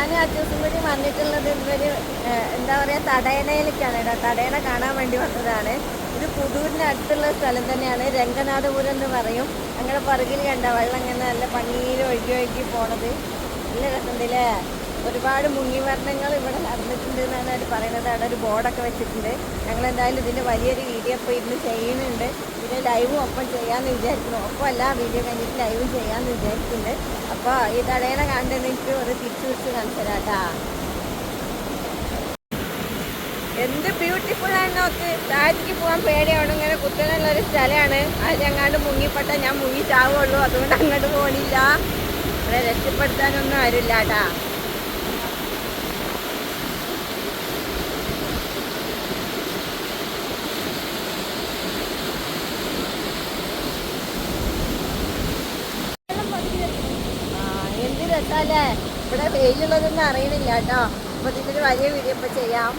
ഞാനും അച്ഛനും കൂടി വന്നിട്ടുള്ളത് ഇന്നൊരു എന്താ പറയുക തടയണയിലേക്കാണ് കേട്ടോ. തടയണ കാണാൻ വേണ്ടി വന്നതാണ്. ഇത് പുതൂരിന് അടുത്തുള്ള സ്ഥലം തന്നെയാണ്. രംഗനാഥപുരം എന്ന് പറയും. അങ്ങനെ പുറകിൽ കണ്ട വെള്ളം ഇങ്ങനെ നല്ല പണിയിൽ ഒഴുകി ഒഴുകി പോണത് നല്ല രസമുണ്ടല്ലേ. ഒരുപാട് മുങ്ങിവർണ്ണങ്ങൾ ഇവിടെ നടന്നിട്ടുണ്ട് എന്നാണ് അവർ പറയുന്നത്. അവിടെ ഒരു ബോർഡൊക്കെ വെച്ചിട്ടുണ്ട്. ഞങ്ങളെന്തായാലും ഇതിൻ്റെ വലിയൊരു വീഡിയോ ഇപ്പോൾ ഇരുന്ന് ചെയ്യുന്നുണ്ട്. പിന്നെ ലൈവും ഒപ്പം ചെയ്യാമെന്ന് വിചാരിക്കുന്നു. ഒപ്പമല്ല, വീഡിയോ കഴിഞ്ഞിട്ട് ലൈവും ചെയ്യാമെന്ന് വിചാരിക്കുന്നുണ്ട്. അപ്പോൾ ഈ തടയണ കണ്ടെന്ന് എനിക്ക് ഒരു തിരിച്ചു തിരിച്ച് കാണിച്ചതാട്ടാ. എന്ത് ബ്യൂട്ടിഫുൾ ആണ് നോക്ക്. താഴത്തേക്ക് പോകാൻ പേടിയാണ്. ഇങ്ങനെ കുത്തനുള്ളൊരു സ്ഥലമാണ്. അതിലെങ്ങാണ്ട് മുങ്ങിപ്പെട്ട ഞാൻ മുങ്ങി ചാവുള്ളൂ. അതുകൊണ്ട് അങ്ങോട്ട് പോകണില്ല. ഇവിടെ രക്ഷപ്പെടുത്താനൊന്നും ആരില്ല കേട്ടാ. എന്ത് രസാല്ലേ. ഇവിടെ വെയിലുള്ളതൊന്നും അറിയണില്ല കേട്ടോ. അപ്പോൾ ഇതിൻ്റെ വലിയ വീഡിയോ ഇപ്പോൾ ചെയ്യാം.